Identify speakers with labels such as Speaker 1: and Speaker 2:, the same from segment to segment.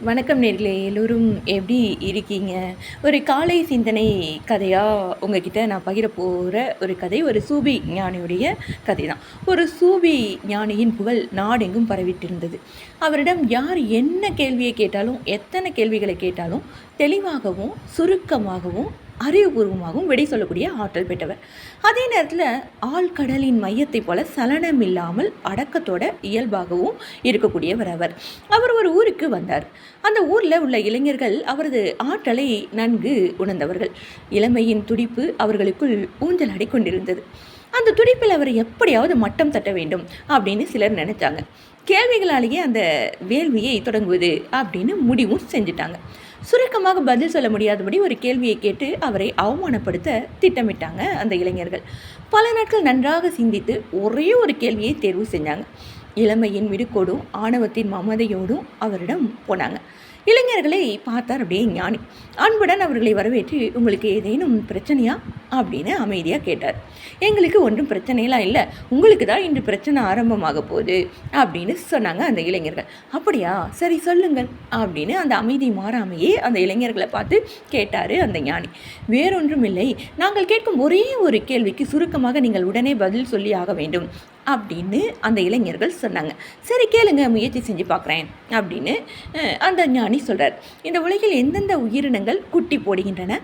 Speaker 1: வணக்கம் நேர்களே, எல்லோரும் எப்படி இருக்கீங்க? ஒரு காலை சிந்தனை கதையாக உங்ககிட்ட நான் பகிர போகிற ஒரு கதை ஒரு சூபி ஞானியுடைய கதை தான். ஒரு சூபி ஞானியின் புகழ் நாடெங்கும் பரவிட்டு இருந்தது. அவரிடம் யார் என்ன கேள்வியை கேட்டாலும், எத்தனை கேள்விகளை கேட்டாலும் தெளிவாகவும் சுருக்கமாகவும் அறிவுபூர்வமாகவும் விடை சொல்லக்கூடிய ஆற்றல் பெற்றவர். அதே நேரத்தில் ஆழ்கடலின் மையத்தை போல சலனம் இல்லாமல் அடக்கத்தோட இயல்பாகவும் இருக்கக்கூடியவர் அவர். அவர் ஒரு ஊருக்கு வந்தார். அந்த ஊரில் உள்ள இளைஞர்கள் அவரது ஆற்றலை நன்கு உணர்ந்தவர்கள். இளமையின் துடிப்பு அவர்களுக்குள் ஊஞ்சலாடி கொண்டிருந்தது. அந்த துடிப்பில் அவரை எப்படியாவது மட்டம் தட்ட வேண்டும் அப்படின்னு சிலர் நினைச்சாங்க. கேள்விகளாலேயே அந்த வேள்வியை தொடங்குவது அப்படின்னு முடிவும் செஞ்சுட்டாங்க. சுருக்கமாக பதில் சொல்ல முடியாதபடி ஒரு கேள்வியை கேட்டு அவரை அவமானப்படுத்த திட்டமிட்டாங்க அந்த இளைஞர்கள். பல நாட்கள் நன்றாக சிந்தித்து ஒரே ஒரு கேள்வியை தேர்வு செஞ்சாங்க. இளமையின் மிடுக்கோடும் ஆணவத்தின் மமதையோடும் அவரிடம் போனாங்க. இளைஞர்களை பார்த்தார் அப்படியே ஞானி. அன்புடன் அவர்களை வரவேற்று, உங்களுக்கு ஏதேனும் பிரச்சனையா அப்படின்னு அமைதியாக கேட்டார். எங்களுக்கு ஒன்றும் பிரச்சனையெல்லாம் இல்லை, உங்களுக்கு தான் இன்று பிரச்சனை ஆரம்பமாக போகுது அப்படின்னு சொன்னாங்க அந்த இளைஞர்கள். அப்படியா, சரி சொல்லுங்கள் அப்படின்னு அந்த அமைதி மாறாமையே அந்த இளைஞர்களை பார்த்து கேட்டார் அந்த ஞானி. வேறொன்றும் இல்லை, நாங்கள் கேட்கும் ஒரே ஒரு கேள்விக்கு சுருக்கமாக நீங்கள் உடனே பதில் சொல்லி ஆக வேண்டும் அப்படின்னு அந்த இளைஞர்கள் சொன்னாங்க. சரி கேளுங்க, முயற்சி செஞ்சு பார்க்குறேன் அப்படின்னு அந்த ஞானி சொல்கிறார். இந்த உலகில் எந்தெந்த உயிரினங்கள் குட்டி போடுகின்றன,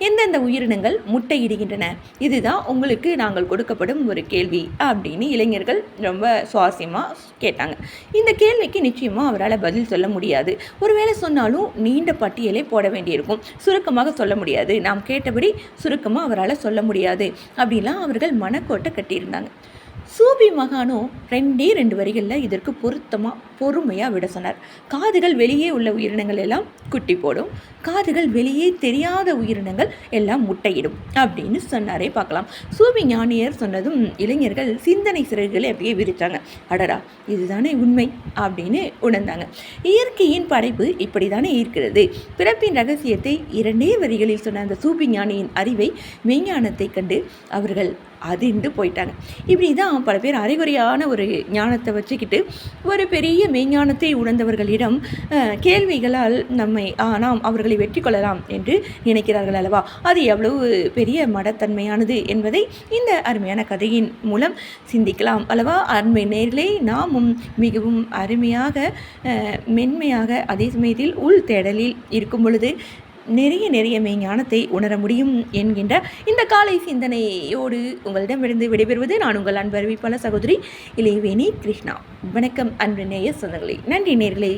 Speaker 1: எந்தெந்த உயிரினங்கள் முட்டையிடுகின்றன, இதுதான் உங்களுக்கு நாங்கள் கொடுக்கப்படும் ஒரு கேள்வி அப்படின்னு இளைஞர்கள் ரொம்ப சுவாரஸ்யமாக கேட்டாங்க. இந்த கேள்விக்கு நிச்சயமாக அவரால் பதில் சொல்ல முடியாது. ஒருவேளை சொன்னாலும் நீண்ட பட்டியலை போட வேண்டியிருக்கும். சுருக்கமாக சொல்ல முடியாது, நாம் கேட்டபடி சுருக்கமாக அவரால் சொல்ல முடியாது அப்படிலாம் அவர்கள் மனக்கோட்டை கட்டியிருந்தாங்க. சூபி மகானும் 2 வரிகளில் இதற்கு பொறுமையாக விட சொன்னார். காதுகள் வெளியே உள்ள உயிரினங்கள் எல்லாம் குட்டி போடும், காதுகள் வெளியே தெரியாத உயிரினங்கள் எல்லாம் முட்டையிடும் அப்படின்னு சொன்னாரே. பார்க்கலாம். சூபி ஞானியர் சொன்னதும் இளைஞர்கள் சிந்தனை சிறகுகளை அப்படியே விரித்தாங்க. அடடா, இதுதானே உண்மை அப்படின்னு உணர்ந்தாங்க. இயற்கையின் படைப்பு இப்படி தானே இருக்கிறது. பிறப்பின் ரகசியத்தை 2 வரிகளில் சொன்ன அந்த சூபி ஞானியின் அறிவை, மெய்ஞானத்தை கண்டு அவர்கள் அதிர்ந்து போயிட்டாங்க. இப்படி தான் பல பேர் அரைகுறையான ஒரு ஞானத்தை வச்சுக்கிட்டு ஒரு பெரிய மெய்ஞானத்தை உணர்ந்தவர்களிடம் கேள்விகளால் நாம் அவர்களை வெற்றி கொள்ளலாம் என்று நினைக்கிறார்கள் அல்லவா? அது எவ்வளவு பெரிய மடத்தன்மையானது என்பதை இந்த அருமையான கதையின் மூலம் சிந்திக்கலாம் அல்லவா? அருமை நேரிலே நாமும் மிகவும் அருமையாக மென்மையாக அதே சமயத்தில் உள் தேடலில் இருக்கும் பொழுது நிறைய மெய்ஞானத்தை உணர முடியும் என்கின்ற இந்த காலை சிந்தனையோடு உங்களிடமிருந்து விடைபெறுவது நான் உங்கள் அன்பு அறிவிப்பாளர் சகோதரி இளையவேணி கிருஷ்ணா. வணக்கம் அன்பு நேய சொந்தங்களே. நன்றி நேர்களே.